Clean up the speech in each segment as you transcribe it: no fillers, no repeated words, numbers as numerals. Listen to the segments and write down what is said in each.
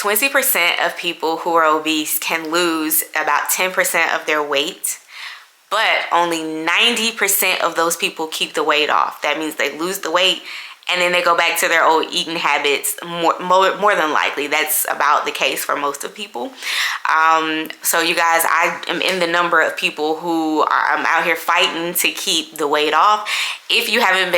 20% of people who are obese can lose about 10% of their weight, but only 90% of those people keep the weight off. That means they lose the weight and then they go back to their old eating habits more than likely. That's about the case for most of people. So you guys, I am in the number of people who are out here fighting to keep the weight off. If you haven't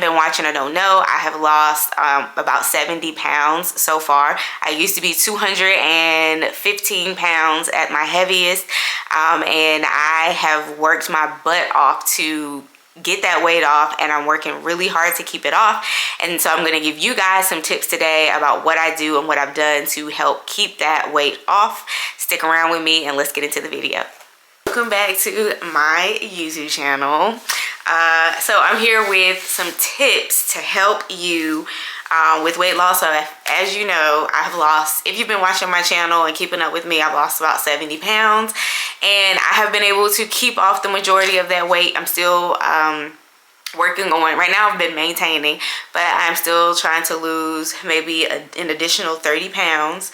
been watching or don't know, I have lost about 70 pounds so far. I used to be 215 pounds at my heaviest, and I have worked my butt off to get that weight off, and I'm working really hard to keep it off. And so I'm going to give you guys some tips today about what I do and what I've done to help keep that weight off. Stick around with me and let's get into the video. Welcome back to my YouTube channel. So I'm here with some tips to help you with weight loss. So as you know, I have lost, if you've been watching my channel and keeping up with me, I've lost about 70 pounds. And I have been able to keep off the majority of that weight. I'm still working on, right now I've been maintaining, but I'm still trying to lose maybe an additional 30 pounds.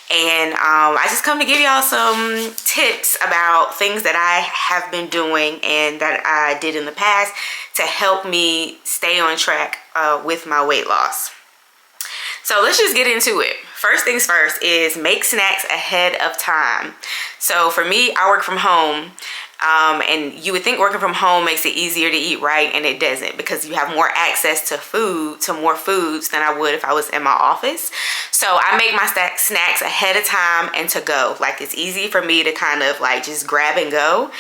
And I just come to give y'all some tips about things that I have been doing and that I did in the past to help me stay on track with my weight loss. So let's just get into it. First things first is make snacks ahead of time. So for me, I work from home. And you would think working from home makes it easier to eat right, and it doesn't, because you have more access to food, to more foods than I would if I was in my office. So I make my snacks ahead of time and to go. Like, it's easy for me to kind of like just grab and go.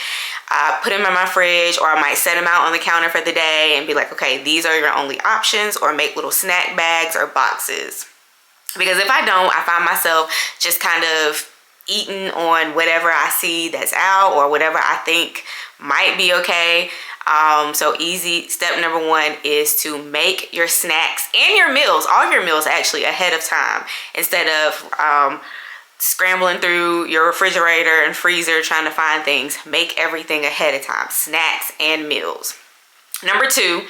Put them in my fridge, or I might set them out on the counter for the day and be like, okay, these are your only options, or make little snack bags or boxes. Because if I don't, I find myself just kind of eating on whatever I see that's out or whatever I think might be okay. So easy step number one is to make your snacks and your meals, all your meals actually, ahead of time, instead of scrambling through your refrigerator and freezer trying to find things. Make everything ahead of time, snacks and meals. Number two,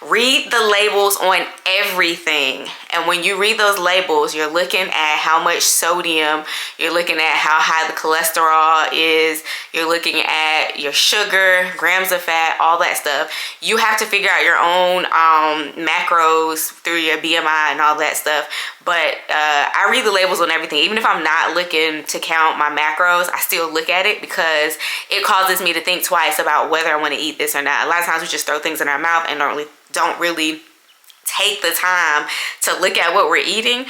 read the labels on everything. And when you read those labels, you're looking at how much sodium, you're looking at how high the cholesterol is, you're looking at your sugar, grams of fat, all that stuff. You have to figure out your own macros through your BMI and all that stuff. But I read the labels on everything. Even if I'm not looking to count my macros, I still look at it, because it causes me to think twice about whether I want to eat this or not. A lot of times we just throw things in our mouth and don't really take the time to look at what we're eating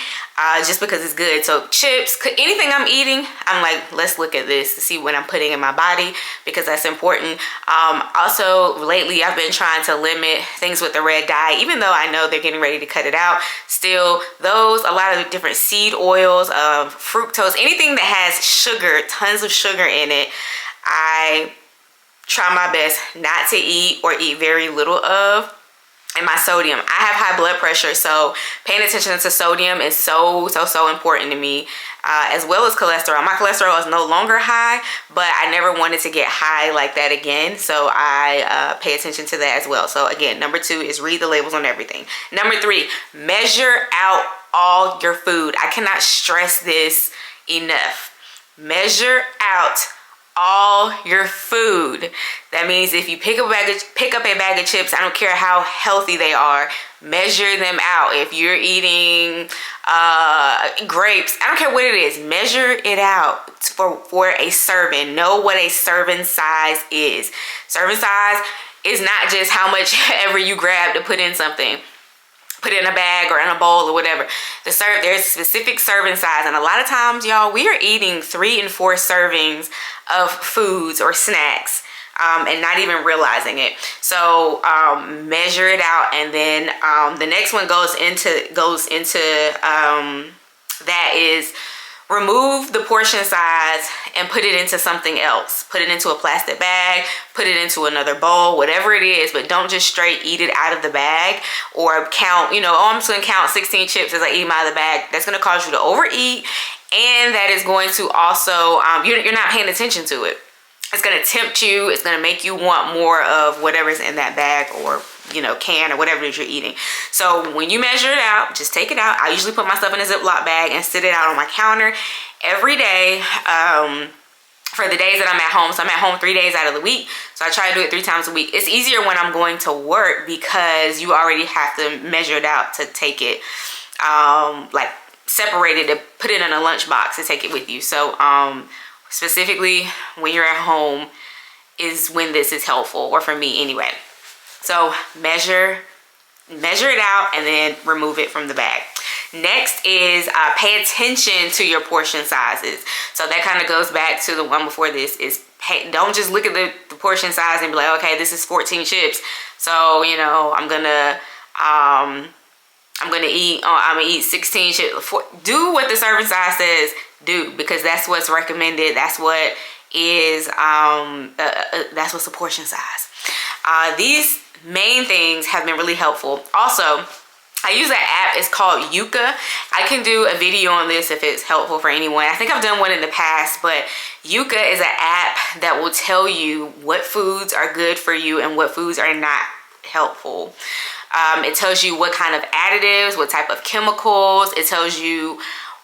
just because it's good. So chips, anything I'm eating, I'm like, let's look at this to see what I'm putting in my body, because that's important. Also, lately I've been trying to limit things with the red dye, even though I know they're getting ready to cut it out. Still, a lot of different seed oils, fructose, anything that has sugar, tons of sugar in it, I try my best not to eat or eat very little of. And my sodium, I have high blood pressure, so paying attention to sodium is so important to me, as well as cholesterol. My cholesterol is no longer high, but I never wanted to get high like that again, so I pay attention to that as well. So again, number two is read the labels on everything. Number three, measure out all your food. I cannot stress this enough. Measure out all your food. That means if you pick up a bag of chips, I don't care how healthy they are, measure them out. If you're eating grapes, I don't care what it is, measure it out for a serving. Know what a serving size is. Serving size is not just how much ever you grab to put in something, put in a bag or in a bowl or whatever. There's a specific serving size, and a lot of times, y'all, we are eating 3 and 4 servings of foods or snacks and not even realizing it. So measure it out, and then the next one goes into that is remove the portion size and put it into something else. Put it into a plastic bag, put it into another bowl, whatever it is, but don't just straight eat it out of the bag or count, oh, I'm just gonna count 16 chips as I eat them out of the bag. That's gonna cause you to overeat, and that is going to also, you're not paying attention to it. It's gonna tempt you, it's gonna make you want more of whatever's in that bag or can or whatever it is you're eating. So when you measure it out, just take it out. I usually put my stuff in a Ziploc bag and sit it out on my counter every day. For the days that I'm at home. So I'm at home 3 days out of the week. So I try to do it 3 times a week. It's easier when I'm going to work because you already have to measure it out to take it, like separate it, to put it in a lunch box to take it with you. So specifically when you're at home is when this is helpful, or for me anyway. So measure it out and then remove it from the bag. Next is pay attention to your portion sizes. So that kind of goes back to the one before this, is don't just look at the portion size and be like, okay, this is 14 chips. So, I'm gonna eat 16 chips. Do what the serving size says do, because that's what's recommended. That's what is, that's what's the portion size. These main things have been really helpful. Also, I use an app. It's called Yuka. I can do a video on this if it's helpful for anyone. I think I've done one in the past, but Yuka is an app that will tell you what foods are good for you and what foods are not helpful. It tells you what kind of additives, what type of chemicals. It tells you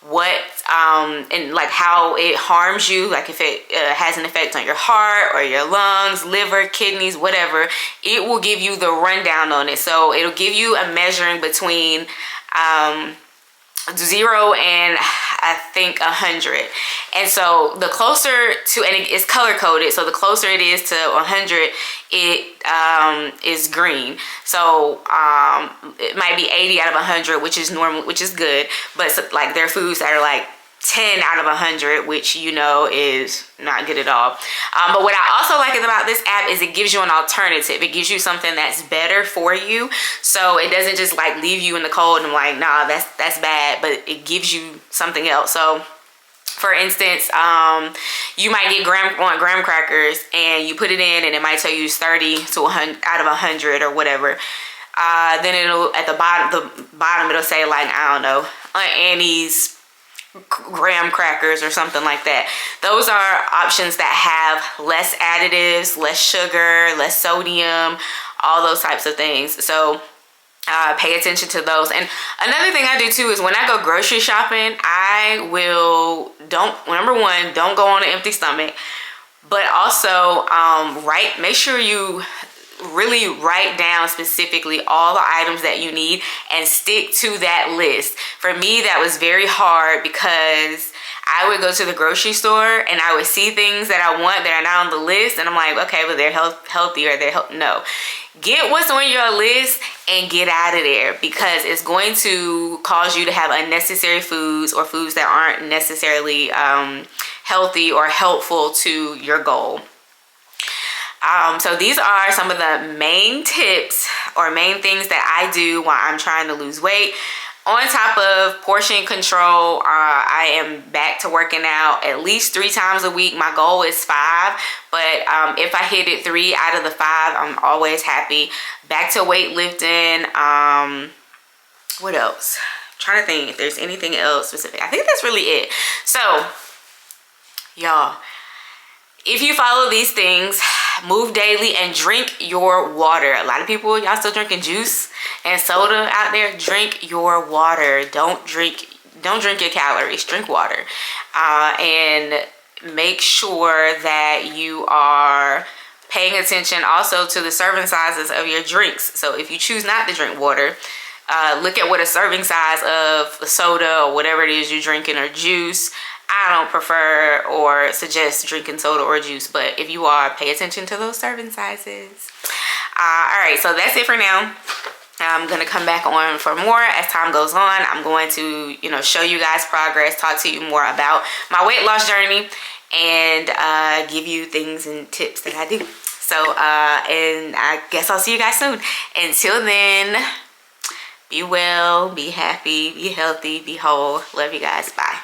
what and like how it harms you, like if it has an effect on your heart or your lungs, liver, kidneys, whatever. It will give you the rundown on it. So it'll give you a measuring between 0 and I think 100. And so the closer to, and it's color coded, so the closer it is to 100, it is green. So it might be 80 out of 100, which is normal, which is good. But so, like, there are foods that are like 10 out of 100, which is not good at all. But what I also like about this app is it gives you an alternative. It gives you something that's better for you. So it doesn't just like leave you in the cold and like, nah, that's bad, but it gives you something else. So for instance, you might get graham crackers and you put it in and it might tell you it's 30 to 100 out of 100 or whatever. Then it'll, at the bottom it'll say like, I don't know, Aunt Annie's graham crackers or something like that. Those are options that have less additives, less sugar, less sodium, all those types of things. So pay attention to those. And another thing I do too is when I go grocery shopping, I will number one, don't go on an empty stomach, but also make sure you really write down specifically all the items that you need and stick to that list. For me, that was very hard because I would go to the grocery store and I would see things that I want that are not on the list, and I'm like, okay, but they're healthy or they're no. Get what's on your list and get out of there, because it's going to cause you to have unnecessary foods or foods that aren't necessarily healthy or helpful to your goal. So these are some of the main tips or main things that I do while I'm trying to lose weight. On top of portion control, I am back to working out at least 3 times a week. My goal is 5, but if I hit it 3 out of the 5, I'm always happy. Back to weightlifting. What else? I'm trying to think if there's anything else specific. I think that's really it. So, y'all, if you follow these things, move daily and drink your water. A lot of people, y'all still drinking juice and soda out there. Drink your water. Don't drink your calories. Drink water. And make sure that you are paying attention also to the serving sizes of your drinks. So if you choose not to drink water, look at what a serving size of soda or whatever it is you're drinking, or juice. I don't prefer or suggest drinking soda or juice, but if you are, pay attention to those serving sizes. All right, so that's it for now. I'm gonna come back on for more as time goes on. I'm going to, show you guys progress, talk to you more about my weight loss journey, and give you things and tips that I do. So, and I guess I'll see you guys soon. Until then, be well, be happy, be healthy, be whole. Love you guys. Bye.